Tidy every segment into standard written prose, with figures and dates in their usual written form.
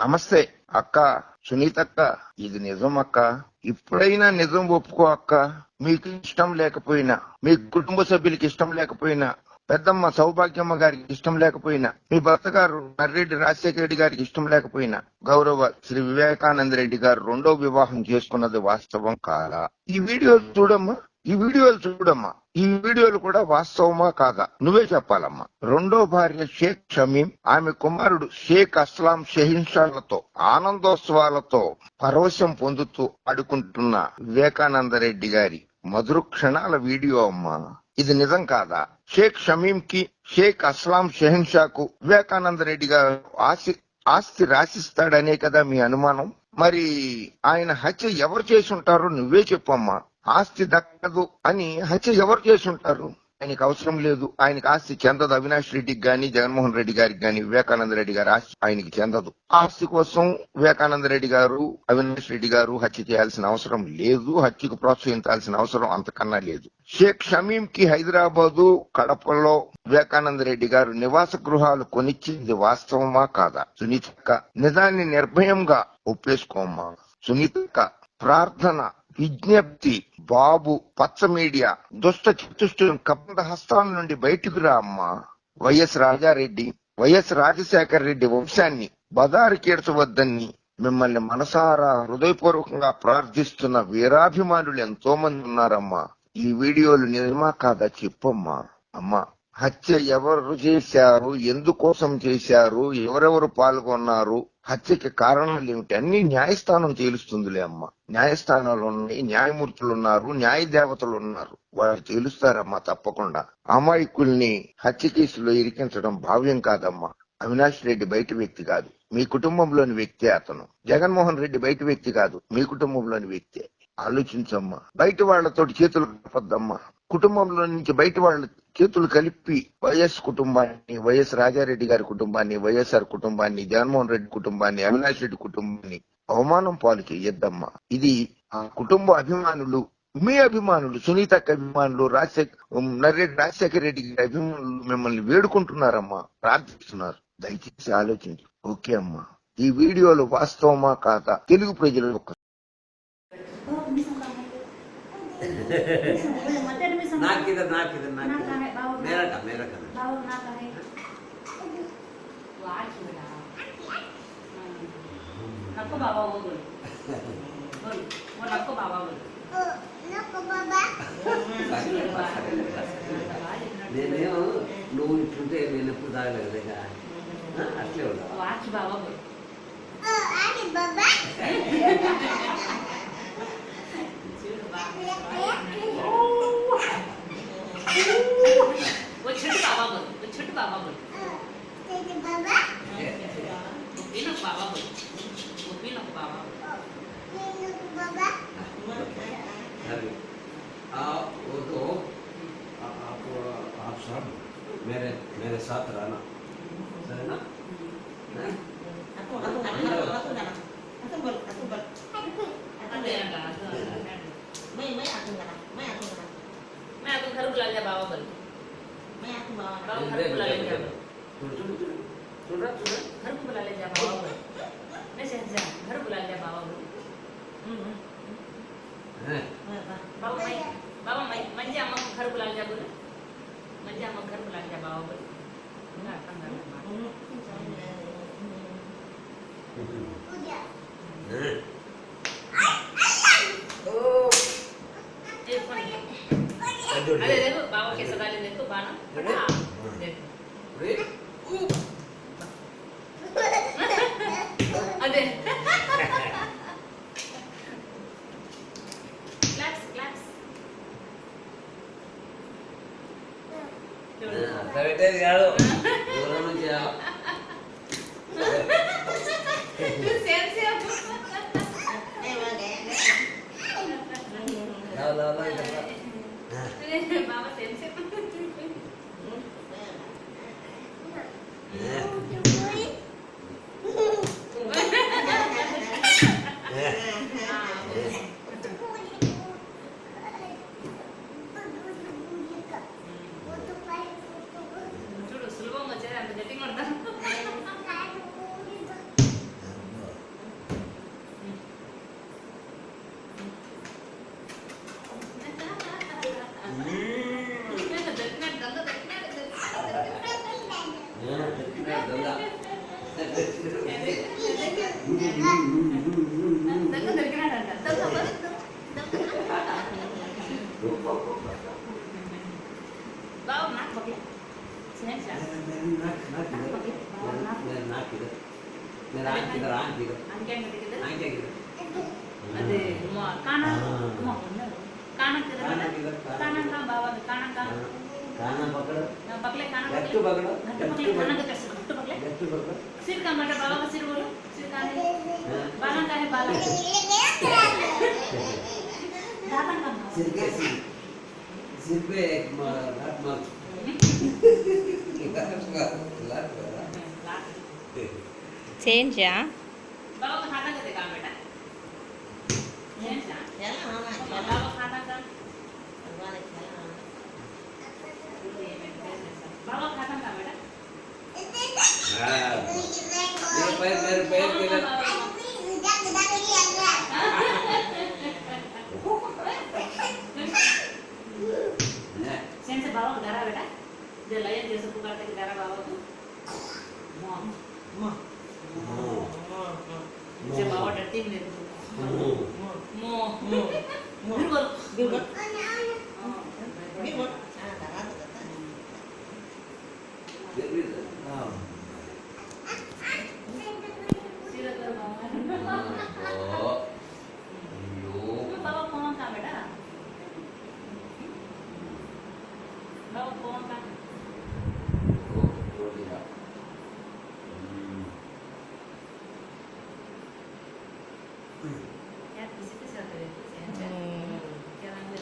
నమస్తే అక్క సునీతక్క, ఇది నిజం అక్క. ఇప్పుడైనా నిజం ఒప్పుకో అక్క. మీకు ఇష్టం లేకపోయినా, మీ కుటుంబ సభ్యులకి ఇష్టం లేకపోయినా, పెద్దమ్మ సౌభాగ్యమ్మ గారికి ఇష్టం లేకపోయినా, మీ భర్త గారు నర్రెడ్డి రాజశేఖర రెడ్డి గారికి ఇష్టం లేకపోయినా, గౌరవ శ్రీ వివేకానంద రెడ్డి గారు రెండో వివాహం చేసుకున్నది వాస్తవం కాదా? ఈ వీడియోలు చూడమ్మా, ఈ వీడియోలు కూడా వాస్తవమా కాదా నువ్వే చెప్పాలమ్మా. రెండో భార్య షేక్ షమీం, ఆమె కుమారుడు షేక్ అస్లాం షహిన్షాలతో ఆనందోత్సవాలతో పరవశం పొందుతూ ఆడుకుంటున్న వివేకానంద రెడ్డి గారి మధుర క్షణాల వీడియో అమ్మా. ఇది నిజం కాదా? షేక్ షమీం కి, షేక్ అస్లాం షహిన్షాకు వివేకానంద రెడ్డి గారు ఆస్తి రాసిస్తాడనే కదా మీ అనుమానం? మరి ఆయన హత్య ఎవరు చేసి ఉంటారో నువ్వే చెప్పమ్మా. ఆస్తి దక్కదు అని హత్య ఎవరు చేసి ఉంటారు? ఆయనకి అవసరం లేదు, ఆయనకి ఆస్తి చెందదు. అవినాష్ రెడ్డికి గాని, జగన్మోహన్ రెడ్డి గారికి గాని వివేకానంద రెడ్డి గారి ఆస్తి ఆయనకి చెందదు. ఆస్తి కోసం వివేకానంద రెడ్డి గారు, అవినాష్ రెడ్డి గారు హత్య చేయాల్సిన అవసరం లేదు. హత్యకు ప్రోత్సహించాల్సిన అవసరం అంతకన్నా లేదు. షేక్ షమీం కి హైదరాబాదు, కడపలో వివేకానంద రెడ్డి గారు నివాస గృహాలు కొనిచ్చింది వాస్తవమా కాదా? సునీతక్క, నిజాన్ని నిర్భయంగా ఒప్పేసుకోమ్మా. సునీతక్క, ప్రార్థన, విజ్ఞప్తి, బాబు పచ్చ మీడియా దుష్ట చతుష్టయం కబంధ హస్తాల నుండి బయటకు రా అమ్మా. వైఎస్ రాజారెడ్డి, వైఎస్ రాజశేఖర రెడ్డి వంశాన్ని బదారి కీడ్చవద్దని మిమ్మల్ని మనసారా హృదయపూర్వకంగా ప్రార్థిస్తున్న వీరాభిమానులు ఎంతో మంది ఉన్నారమ్మా. ఈ వీడియోలు నిజమా కాదా చెప్పమ్మా. అమ్మా, హత్య ఎవరు చేశారు, ఎందుకోసం చేశారు, ఎవరెవరు పాల్గొన్నారు, హత్యకి కారణాలు ఏమిటి అన్ని న్యాయస్థానం తేలుస్తుందిలే అమ్మా. న్యాయస్థానాలు ఉన్నాయి, న్యాయమూర్తులు ఉన్నారు, న్యాయ దేవతలు ఉన్నారు, వాళ్ళు తేలుస్తారమ్మా తప్పకుండా. అమాయకుల్ని హత్య కేసులో ఇరికించడం భావ్యం కాదమ్మా. అవినాష్ రెడ్డి బయట వ్యక్తి కాదు, మీ కుటుంబంలోని వ్యక్తే అతను. జగన్మోహన్ రెడ్డి బయట వ్యక్తి కాదు, మీ కుటుంబంలోని వ్యక్తే. ఆలోచించమ్మా. బయట వాళ్లతోటి చేతులు కలపద్దమ్మా. కుటుంబంలో నుంచి బయట వాళ్ళ చేతులు కలిపి వైఎస్ కుటుంబాన్ని, వైఎస్ రాజారెడ్డి గారి కుటుంబాన్ని, వైఎస్ఆర్ కుటుంబాన్ని, జగన్మోహన్ రెడ్డి కుటుంబాన్ని, అవినాష్ రెడ్డి కుటుంబాన్ని అవమానం పాలు చేయొద్దమ్మా. ఇది ఆ కుటుంబ అభిమానులు, మీ అభిమానులు, సునీతక్క అభిమానులు, నర్రెడ్డి రాజశేఖర రెడ్డి గారి అభిమానులు మిమ్మల్ని వేడుకుంటున్నారమ్మా, ప్రార్థిస్తున్నారు. దయచేసి ఆలోచించు. ఓకే అమ్మా, ఈ వీడియోలు వాస్తవమా కాదా తెలుగు ప్రజలు ఒక్క मेरा का नको बाबा वो बोल बोल वो नको बाबा बोल నేను నువ్వు ఇట్లుంటే నేను ఎప్పుడు తాగలేదుగా అట్లే ఉన్నా వాచి బాబా बोल वो छोटू बाबा बोल, वो छोटू बाबा बोल, पीनो बाबा बोल, वो पीनो बाबा वो तो आप सब मेरे साथ रहना, सही ना? मैं तुम घर बुला लिया बाबा बोल, मैं बाबा घर बुला ले जा, घर को बुला ले जा बाबा बोल, मैं से जा घर बुला लिया बाबा बोल, बाबा मंजे अम्मा को घर बुला लिया बोल, मंजे अम्मा घर बुला लिया बाबा बोल, ना कंधा अरे देखो बाबा कैसा डाले देखो बाना देखो अरे क्लास क्लास बेटे यारो दूर నుంచి सेम सेम ला बाबा सेम सेम దొంగ దొరికినాడంట. దొంగ బాబు నాకు పక్కలే नाक इधर आंख इधर అంకే అంకితే आंख इधर అదే కానా కానా काना किधर కానా కా బాబా కానా కా काना पकड़ पकले काना गट्टू पकड़ो पकले खाना का कैसे गट्टू पकले गट्टू पकड़ सिर का मतलब बाबा का सिर बोलो सिर का है बाला का है बाला दातन का सिर के सिर पे एक लात मार लात చేంజ్ बाबा का खाता का देखा बेटा बाबा खाता का बाबा खाता का बेटा मेरे पैर के सेंस बाबा को डरा बेटा जो लयन जैसे पुकारते कि डरा बाबा को मां जब बाबा डरती है मो बिल्कुल बिल्कुल बाबा कौन था बेटा बाबा कौन था यार किसी के साथ रहते हैं क्या नाम है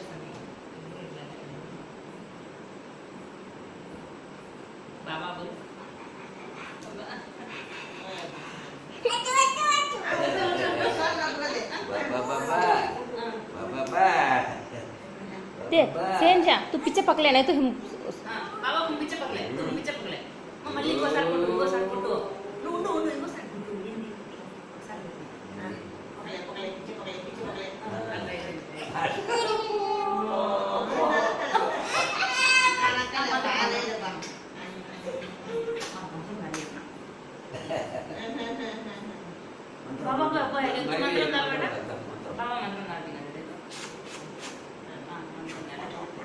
बाबा बोल ते सेंज तू पीछे पकले नहीं तो बाबा तुम पीछे पकड़े तुम पीछे पकड़े मम्मी को साथ फोटो नु इनको साथ फोटो ये नहीं साथ पकड़े पीछे पकड़े बाबा को apa ya itu mantra enggak benar बाबा mantra enggak dengar itu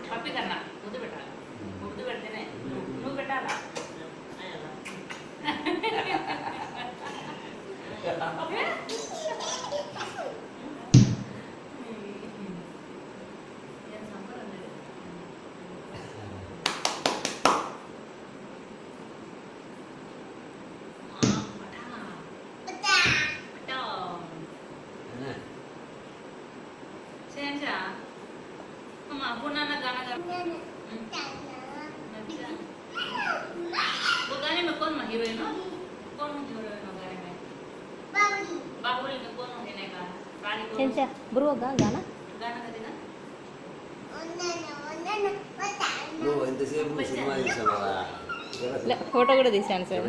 papi karena itu betul itu betul nih nu betul lah yang sampai ada सेंसा मम्मा पुन्हा ना गाना गा अच्छा वो गाने में कौन हीरोइन हो कौन हीरोइन हो गाने में बाहुबली में कौन है का रानी कौन सेंज ब्रो गाना गाना का देना నువ్వు ఎంతసేపు సినిమా చూసావా ఫోటో కూడా తీసాను సార్